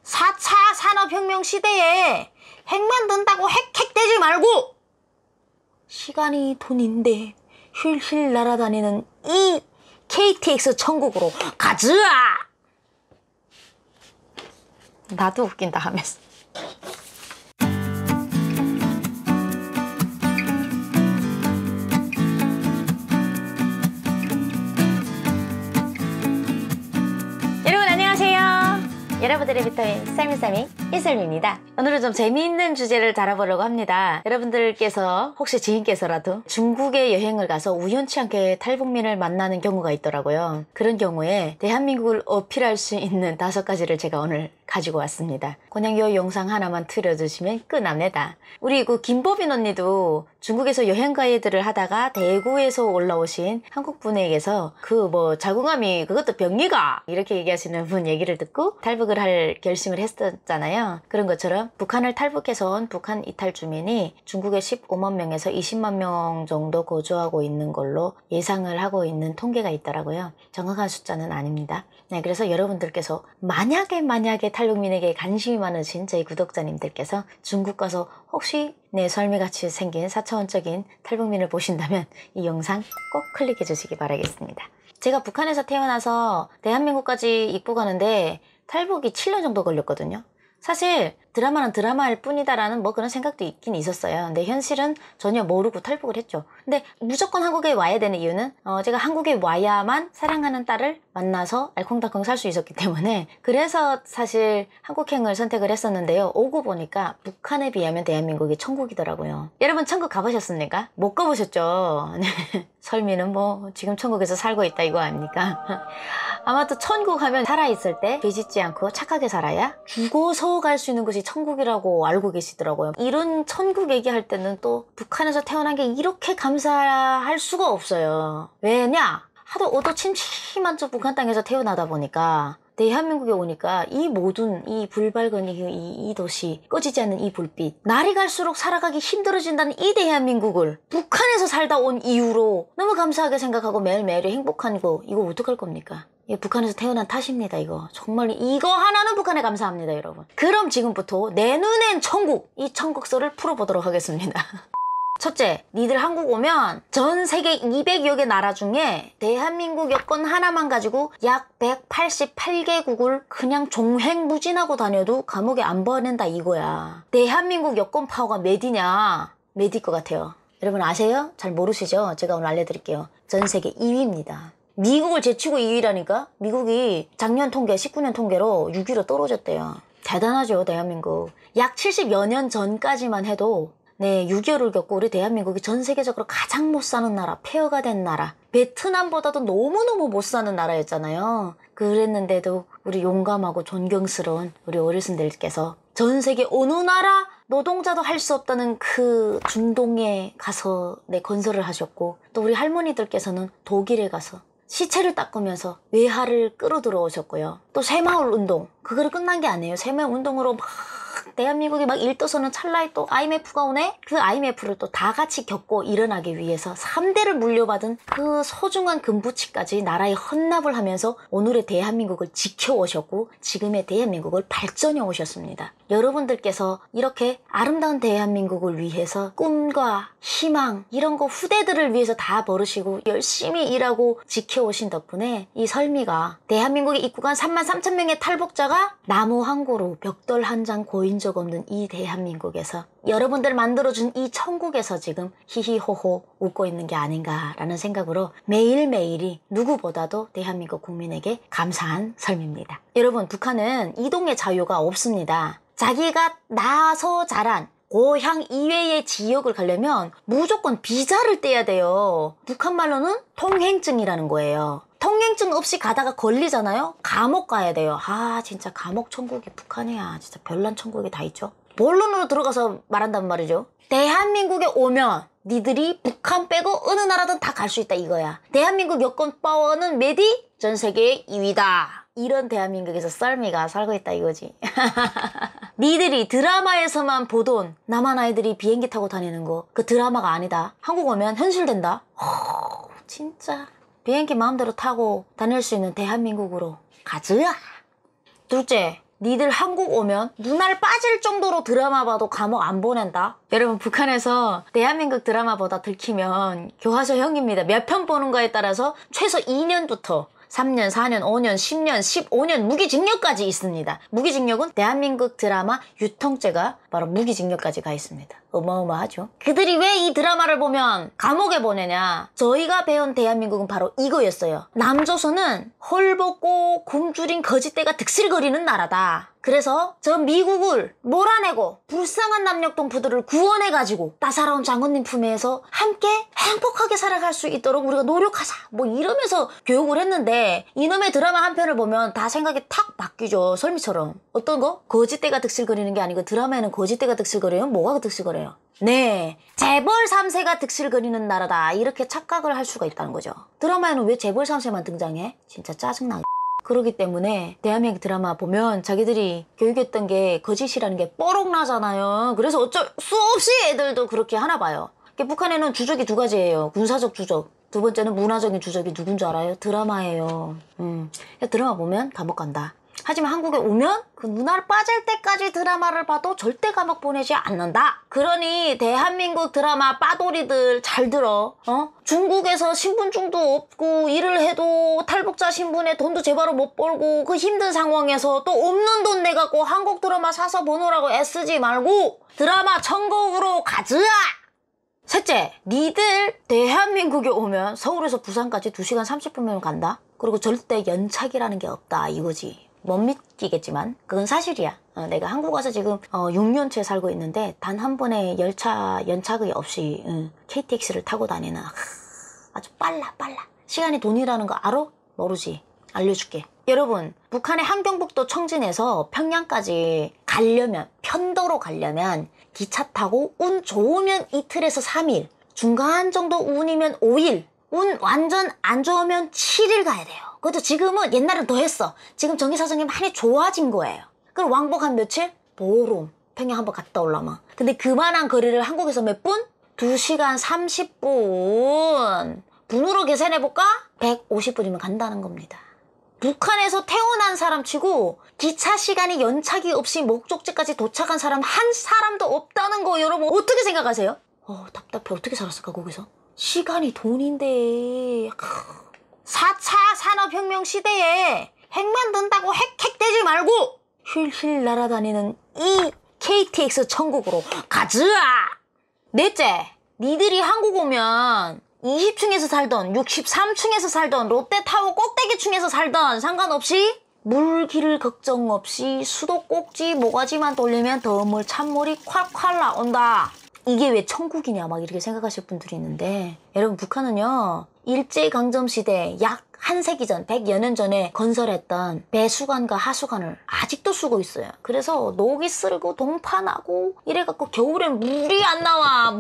4차 산업혁명 시대에 핵 만든다고 핵되지 말고 시간이 돈인데 힐힐 날아다니는 이 KTX 천국으로 가자! 나도 웃긴다 하면서. 여러분 안녕하세요. 여러분들의 비타민 쌀미쌀미 이쌀미입니다. 오늘은 좀 재미있는 주제를 다뤄보려고 합니다. 여러분들께서 혹시 지인께서라도 중국에 여행을 가서 우연치 않게 탈북민을 만나는 경우가 있더라고요. 그런 경우에 대한민국을 어필할 수 있는 5가지를 제가 오늘 가지고 왔습니다. 그냥 이 영상 하나만 틀어주시면 끝납니다. 우리 그 김보빈 언니도 중국에서 여행 가이드를 하다가 대구에서 올라오신 한국 분에게서 그 자궁암이 그것도 병리가 이렇게 얘기하시는 분 얘기를 듣고 탈북을 할 결심을 했었잖아요. 그런 것처럼 북한을 탈북해서 온 북한 이탈 주민이 중국에 15만 명에서 20만 명 정도 거주하고 있는 걸로 예상을 하고 있는 통계가 있더라고요. 정확한 숫자는 아닙니다. 네, 그래서 여러분들께서 만약에 탈북민에게 관심이 많으신 저희 구독자님들께서 중국 가서 혹시 내 설미같이 생긴 4차원적인 탈북민을 보신다면 이 영상 꼭 클릭해 주시기 바라겠습니다. 제가 북한에서 태어나서 대한민국까지 입국하는데 탈북이 7년 정도 걸렸거든요. 사실 드라마는 드라마일 뿐이다라는 그런 생각도 있긴 있었어요. 근데 현실은 전혀 모르고 탈북을 했죠. 근데 무조건 한국에 와야 되는 이유는 제가 한국에 와야만 사랑하는 딸을 만나서 알콩달콩 살 수 있었기 때문에, 그래서 사실 한국행을 선택을 했었는데요. 오고 보니까 북한에 비하면 대한민국이 천국이더라고요. 여러분 천국 가보셨습니까? 못 가보셨죠? 설미는 지금 천국에서 살고 있다 이거 아닙니까? 아마 또 천국 하면 살아있을 때 죄짓지 않고 착하게 살아야 죽어서 갈 수 있는 것이 천국이라고 알고 계시더라고요. 이런 천국 얘기할 때는 또 북한에서 태어난 게 이렇게 감사할 수가 없어요. 왜냐? 하도 어두침침한 저 북한 땅에서 태어나다 보니까 대한민국에 오니까 이 모든 이 불밝은 이 도시, 꺼지지 않는 이 불빛, 날이 갈수록 살아가기 힘들어진다는 이 대한민국을 북한에서 살다 온 이유로 너무 감사하게 생각하고 매일매일이 행복한 거, 이거 어떡할 겁니까? 이거 북한에서 태어난 탓입니다. 이거 정말 이거 하나는 북한에 감사합니다, 여러분. 그럼 지금부터 내 눈엔 천국, 이 천국설을 풀어보도록 하겠습니다. 첫째, 니들 한국 오면 전 세계 200여 개 나라 중에 대한민국 여권 하나만 가지고 약 188개국을 그냥 종횡무진하고 다녀도 감옥에 안 보낸다 이거야. 대한민국 여권 파워가 몇이냐? 몇일 것 같아요? 여러분 아세요? 잘 모르시죠? 제가 오늘 알려드릴게요. 전 세계 2위입니다. 미국을 제치고 2위라니까? 미국이 작년 통계, 19년 통계로 6위로 떨어졌대요. 대단하죠, 대한민국. 약 70여 년 전까지만 해도 6.25를 겪고 우리 대한민국이 전 세계적으로 가장 못 사는 나라, 폐허가 된 나라, 베트남보다도 너무너무 못 사는 나라였잖아요. 그랬는데도 우리 용감하고 존경스러운 우리 어르신들께서 전 세계 어느 나라 노동자도 할 수 없다는 그 중동에 가서 건설을 하셨고, 또 우리 할머니들께서는 독일에 가서 시체를 닦으면서 외화를 끌어들어 오셨고요. 또 새마을 운동, 그거로 끝난 게 아니에요. 새마을 운동으로 대한민국이 일떠서는 찰나에 또 IMF가 오네? 그 IMF를 또 다 같이 겪고 일어나기 위해서 3대를 물려받은 그 소중한 금부치까지 나라에 헌납을 하면서 오늘의 대한민국을 지켜오셨고 지금의 대한민국을 발전해 오셨습니다. 여러분들께서 이렇게 아름다운 대한민국을 위해서 꿈과 희망 이런 거 후대들을 위해서 다 버리시고 열심히 일하고 지켜오신 덕분에 이 설미가 대한민국에 입국한 33,000명의 탈북자가 나무 한 그루 벽돌 한 장 고인 적 없는 이 대한민국에서 여러분들 만들어준 이 천국에서 지금 히히호호 웃고 있는 게 아닌가라는 생각으로 매일매일이 누구보다도 대한민국 국민에게 감사한 설미입니다. 여러분, 북한은 이동의 자유가 없습니다. 자기가 나서 자란 고향 이외의 지역을 가려면 무조건 비자를 떼야 돼요. 북한 말로는 통행증이라는 거예요. 통행증 없이 가다가 걸리잖아요? 감옥 가야 돼요. 진짜 감옥 천국이 북한이야. 진짜 별난 천국이 다 있죠. 본론으로 들어가서 말한단 말이죠. 대한민국에 오면 니들이 북한 빼고 어느 나라든 다 갈 수 있다 이거야. 대한민국 여권 파워는 몇위? 전 세계 2위다. 이런 대한민국에서 썰미가 살고 있다 이거지. 니들이 드라마에서만 보던 남한 아이들이 비행기 타고 다니는 거, 그 드라마가 아니다. 한국 오면 현실된다. 진짜 비행기 마음대로 타고 다닐 수 있는 대한민국으로 가자. 둘째, 니들 한국 오면 눈알 빠질 정도로 드라마 봐도 감옥 안 보낸다? 여러분, 북한에서 대한민국 드라마보다 들키면 교화소형입니다. 몇 편 보는 거에 따라서 최소 2년부터 3년, 4년, 5년, 10년, 15년 무기징역까지 있습니다. 무기징역은 대한민국 드라마 유통죄가 바로 무기징역까지 가 있습니다. 어마어마하죠. 그들이 왜 이 드라마를 보면 감옥에 보내냐? 저희가 배운 대한민국은 바로 이거였어요. 남조선은 헐벗고 굶주린 거짓대가 득실거리는 나라다. 그래서 저 미국을 몰아내고 불쌍한 남녘동포들을 구원해가지고 따사로운 장군님 품에서 함께 행복하게 살아갈 수 있도록 우리가 노력하자, 뭐 이러면서 교육을 했는데, 이놈의 드라마 한 편을 보면 다 생각이 탁 바뀌죠. 설미처럼. 어떤 거? 거짓대가 득실거리는 게 아니고 드라마에는 거짓대가 득실거려요? 뭐가 득실거려요? 네, 재벌 3세가 득실거리는 나라다, 이렇게 착각을 할 수가 있다는 거죠. 드라마에는 왜 재벌 3세만 등장해? 진짜 짜증나. 그러기 때문에 대한민국 드라마 보면 자기들이 교육했던 게 거짓이라는 게 뽀록 나잖아요. 그래서 어쩔 수 없이 애들도 그렇게 하나 봐요. 북한에는 주적이 두 가지예요. 군사적 주적, 두 번째는 문화적인 주적이 누군 줄 알아요? 드라마예요. 드라마 보면 감옥 간다. 하지만 한국에 오면 그 눈알 빠질 때까지 드라마를 봐도 절대 감옥 보내지 않는다. 그러니 대한민국 드라마 빠돌이들 잘 들어. 중국에서 신분증도 없고 일을 해도 탈북자 신분에 돈도 제대로 못 벌고 그 힘든 상황에서 또 없는 돈 내갖고 한국 드라마 사서 보느라고 애쓰지 말고 드라마 천국으로 가자. 셋째, 니들 대한민국에 오면 서울에서 부산까지 2시간 30분이면 간다? 그리고 절대 연착이라는 게 없다, 이거지. 못 믿기겠지만 그건 사실이야. 내가 한국 와서 지금 6년째 살고 있는데 단 한 번의 열차 연착이 없이 KTX를 타고 다니는, 아주 빨라. 시간이 돈이라는 거 알아? 모르지? 알려줄게. 여러분, 북한의 함경북도 청진에서 평양까지 가려면, 편도로 가려면 기차 타고 운 좋으면 이틀에서 3일, 중간 정도 운이면 5일, 운 완전 안 좋으면 7일 가야 돼요. 그것도 지금은, 옛날엔 더 했어. 지금 전기사정이 많이 좋아진 거예요. 그럼 왕복 한 며칠? 보름. 평양 한번 갔다 올라면. 근데 그만한 거리를 한국에서 몇 분? 2시간 30분. 분으로 계산해볼까? 150분이면 간다는 겁니다. 북한에서 태어난 사람 치고 기차 시간이 연착이 없이 목적지까지 도착한 사람 한 사람도 없다는 거, 여러분 어떻게 생각하세요? 답답해. 어떻게 살았을까 거기서? 시간이 돈인데. 4차 산업혁명 시대에 핵 만든다고 핵되지 말고 힐힐 날아다니는 이 KTX 천국으로 가자. 넷째, 니들이 한국 오면 20층에서 살던 63층에서 살던 롯데타워 꼭대기층에서 살던 상관없이 물길 걱정 없이 수도꼭지 모가지만 돌리면 더물 찬물이 콸콸 나온다. 이게 왜 천국이냐 막 이렇게 생각하실 분들이 있는데, 여러분 북한은요 일제강점시대 약 한 세기 전, 100여 년 전에 건설했던 배수관과 하수관을 아직도 쓰고 있어요. 그래서 녹이 쓸고 동파 나고 이래갖고 겨울엔 물이 안 나와.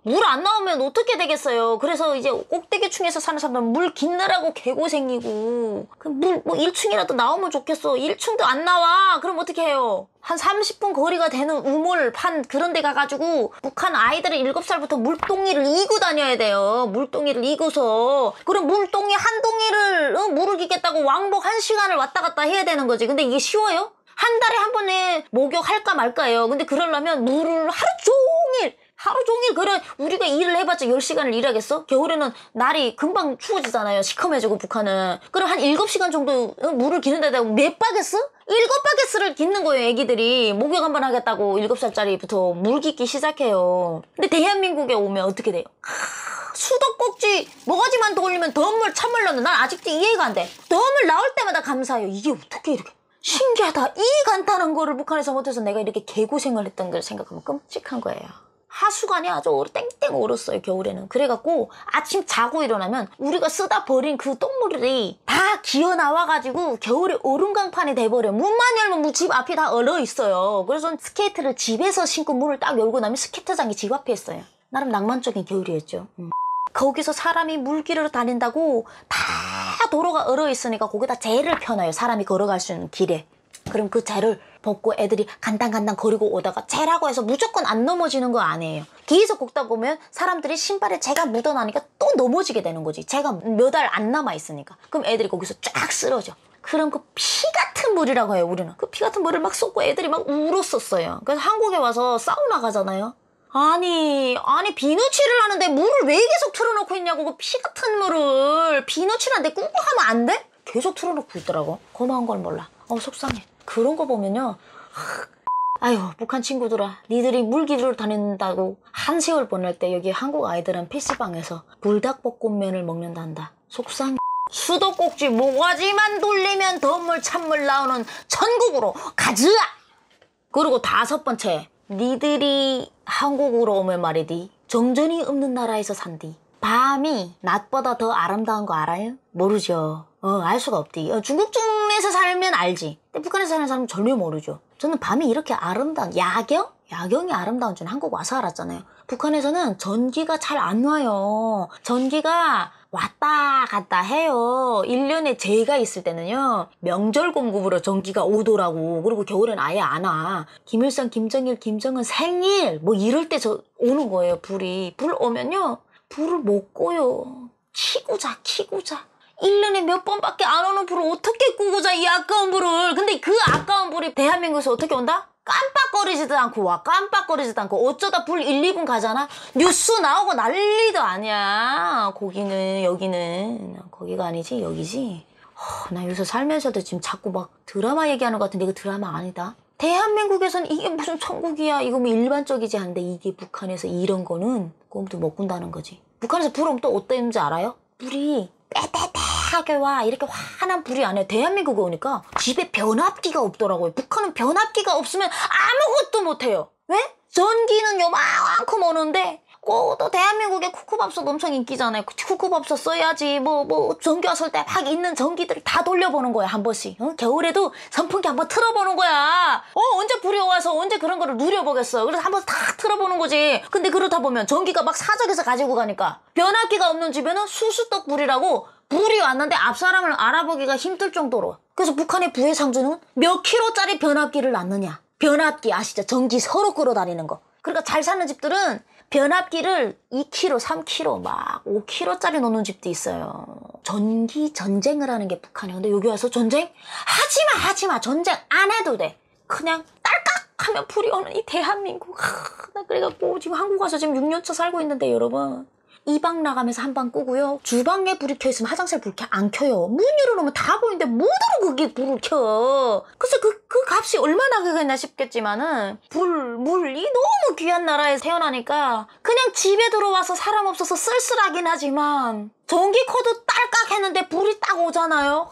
물 안 나오면 어떻게 되겠어요. 그래서 이제 꼭대기층에서 사는 사람들은 물 긴느라고 개고생이고, 물 뭐 1층이라도 나오면 좋겠어. 1층도 안 나와. 그럼 어떻게 해요? 한 30분 거리가 되는 우물 판 그런 데 가가지고 북한 아이들은 7살부터 물동이를 이고 다녀야 돼요. 물동이를 이고서. 그럼 물동이 한 동이를 물을 기겠다고 왕복 1시간을 왔다 갔다 해야 되는 거지. 근데 이게 쉬워요? 한 달에 한 번에 목욕할까 말까요. 근데 그러려면 물을 하루 종일 그래. 우리가 일을 해봤자 10시간을 일하겠어? 겨울에는 날이 금방 추워지잖아요. 시커매지고 북한은. 그럼 한 7시간 정도 물을 기는 데다가 몇 바게스? 7바게스를 깃는 거예요. 애기들이 목욕 한번 하겠다고 7살짜리부터 물 깃기 시작해요. 근데 대한민국에 오면 어떻게 돼요? 수도꼭지 모가지만 돌리면 더물 찬물 넣는, 난 아직도 이해가 안 돼. 더물 나올 때마다 감사해요. 이게 어떻게 이렇게 신기하다. 이 간단한 거를 북한에서 못해서 내가 이렇게 개고생을 했던 걸 생각하면 끔찍한 거예요. 하수관이 아주 땡땡 얼었어요, 겨울에는. 그래갖고 아침 자고 일어나면 우리가 쓰다 버린 그 똥물이 다 기어 나와가지고 겨울에 얼음강판이 돼버려. 문만 열면 집 앞이 다 얼어 있어요. 그래서 스케이트를 집에서 신고 문을 딱 열고 나면 스케이트장이 집 앞에 있어요. 나름 낭만적인 겨울이었죠. 거기서 사람이 물길을 다닌다고 다 도로가 얼어 있으니까 거기다 젤을 펴놔요. 사람이 걸어갈 수 있는 길에. 그럼 그 젤을 벗고 애들이 간당간당 거리고 오다가 젤하고 해서 무조건 안 넘어지는 거 아니에요. 계속 걷다 보면 사람들이 신발에 재가 묻어나니까 또 넘어지게 되는 거지. 재가 몇 알 안 남아 있으니까. 그럼 애들이 거기서 쫙 쓰러져. 그럼 그 피 같은 물이라고 해요, 우리는. 그 피 같은 물을 막 쏟고 애들이 막 울었었어요. 그래서 한국에 와서 사우나 가잖아요. 아니 비누칠을 하는데 물을 왜 계속 틀어놓고 있냐고. 그 피 같은 물을 비누칠하는데 꾸고 하면 안 돼? 계속 틀어놓고 있더라고. 고마운 걸 몰라. 속상해. 그런 거 보면요, 아유, 북한 친구들아, 니들이 물길을 다닌다고 한 세월 보낼 때 여기 한국 아이들은 PC방에서 불닭볶음면을 먹는단다. 속상해. 수도꼭지 모가지만 돌리면 덤물 찬물 나오는 천국으로 가자! 그리고 5번째, 니들이 한국으로 오면 말이디, 정전이 없는 나라에서 산디. 밤이 낮보다 더 아름다운 거 알아요? 모르죠. 알 수가 없디. 중국중에서 살면 알지. 근데 북한에서 사는 사람은 전혀 모르죠. 저는 밤이 이렇게 아름다운, 야경이 아름다운 줄 한국 와서 알았잖아요. 북한에서는 전기가 잘 안 와요. 전기가 왔다 갔다 해요. 1년에 제가 있을 때는요, 명절 공급으로 전기가 오더라고. 그리고 겨울엔 아예 안 와. 김일성, 김정일, 김정은 생일 뭐 이럴 때 오는 거예요, 불이. 불 오면요, 불을 못 꺼요. 키고 자. 1년에 몇 번밖에 안 오는 불을 어떻게 끄고 자, 이 아까운 불을. 근데 그 아까운 불이 대한민국에서 어떻게 온다? 깜빡거리지도 않고 와. 깜빡거리지도 않고. 어쩌다 불 1, 2분 가잖아? 뉴스 나오고 난리도 아니야. 거기가 아니지, 여기지. 나 여기서 살면서도 지금 자꾸 막 드라마 얘기하는 것 같은데 이거 드라마 아니다. 대한민국에선 이게 무슨 천국이야. 이거 뭐 일반적이지 않은데 이게 북한에서 이런 거는 꼼도 못 꾼다는 거지. 북한에서 불 오면 또 어땠는지 알아요? 불이 빼빼빼하게 와. 이렇게 환한 불이 아니에요. 대한민국에 오니까 집에 변압기가 없더라고요. 북한은 변압기가 없으면 아무것도 못해요. 왜? 전기는 요만큼 오는데 또 대한민국에 쿠쿠밥솥 엄청 인기잖아요. 쿠쿠밥솥 써야지. 전기 왔을 때 막 있는 전기들을 다 돌려보는 거야, 한 번씩. 겨울에도 선풍기 한번 틀어보는 거야. 언제 불이 와서 언제 그런 거를 누려보겠어. 그래서 한번 탁 틀어보는 거지. 근데 그러다 보면 전기가 막 사적에서 가지고 가니까 변압기가 없는 집에는 수수떡 불이라고 불이 왔는데 앞 사람을 알아보기가 힘들 정도로. 그래서 북한의 부의 상주는 몇 킬로짜리 변압기를 놨느냐. 변압기 아시죠? 전기 서로 끌어다니는 거. 그러니까 잘 사는 집들은 변압기를 2kg, 3kg, 막 5kg짜리 놓는 집도 있어요. 전기 전쟁을 하는 게 북한이야. 근데 여기 와서 전쟁? 하지마. 전쟁 안 해도 돼. 그냥 딸깍 하면 불이 오는 이 대한민국. 나 그래갖고 지금 한국 와서 지금 6년차 살고 있는데 여러분. 이 방 나가면서 한 방 끄고요. 주방에 불이 켜있으면 화장실 불 안 켜요. 문 열어놓으면 다 보이는데 뭐더러 그게 불을 켜. 그래서 그 값이 얼마나 그겠나 싶겠지만은 물이 너무 귀한 나라에 태어나니까 그냥 집에 들어와서 사람 없어서 쓸쓸하긴 하지만 전기 코드 딸깍 했는데 불이 딱 오잖아요.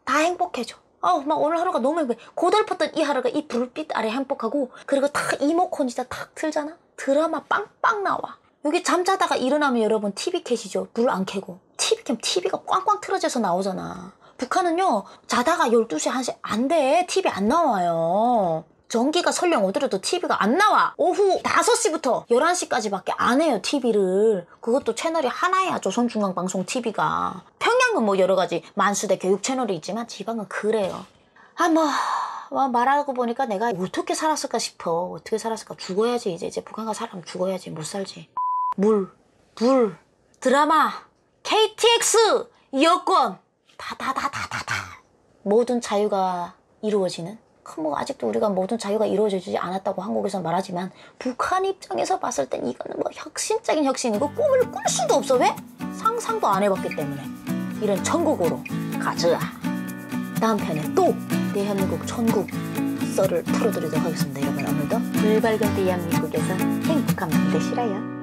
다 행복해져. 막 오늘 하루가 너무 행복해. 고달팠던 이 하루가 이 불빛 아래 행복하고, 그리고 딱 이모콘 진짜 탁 틀잖아. 드라마 빵빵 나와. 여기 잠자다가 일어나면 여러분 TV 켜시죠. 불 안 켜고. TV 켜면 TV가 꽝꽝 틀어져서 나오잖아. 북한은요, 자다가 12시, 1시 안 돼. TV 안 나와요. 전기가 설령 오더라도 TV가 안 나와. 오후 5시부터 11시까지밖에 안 해요, TV를. 그것도 채널이 하나야, 조선중앙방송 TV가. 평양은 뭐 여러 가지 만수대 교육 채널이 있지만 지방은 그래요. 말하고 보니까 내가 어떻게 살았을까 싶어. 어떻게 살았을까. 죽어야지. 이제 북한 가 살아면 죽어야지. 못 살지. 불, 드라마, KTX, 여권, 다. 모든 자유가 이루어지는. 아직도 우리가 모든 자유가 이루어지지 않았다고 한국에서 말하지만 북한 입장에서 봤을 땐 이거는 뭐 혁신적인 혁신이고 꿈을 꿀 수도 없어. 왜? 상상도 안 해봤기 때문에. 이런 천국으로 가자. 다음 편에 또 대한민국 천국 썰을 풀어드리도록 하겠습니다. 여러분, 오늘도 불 밝은 대한민국에서 행복한 밤 되시라요.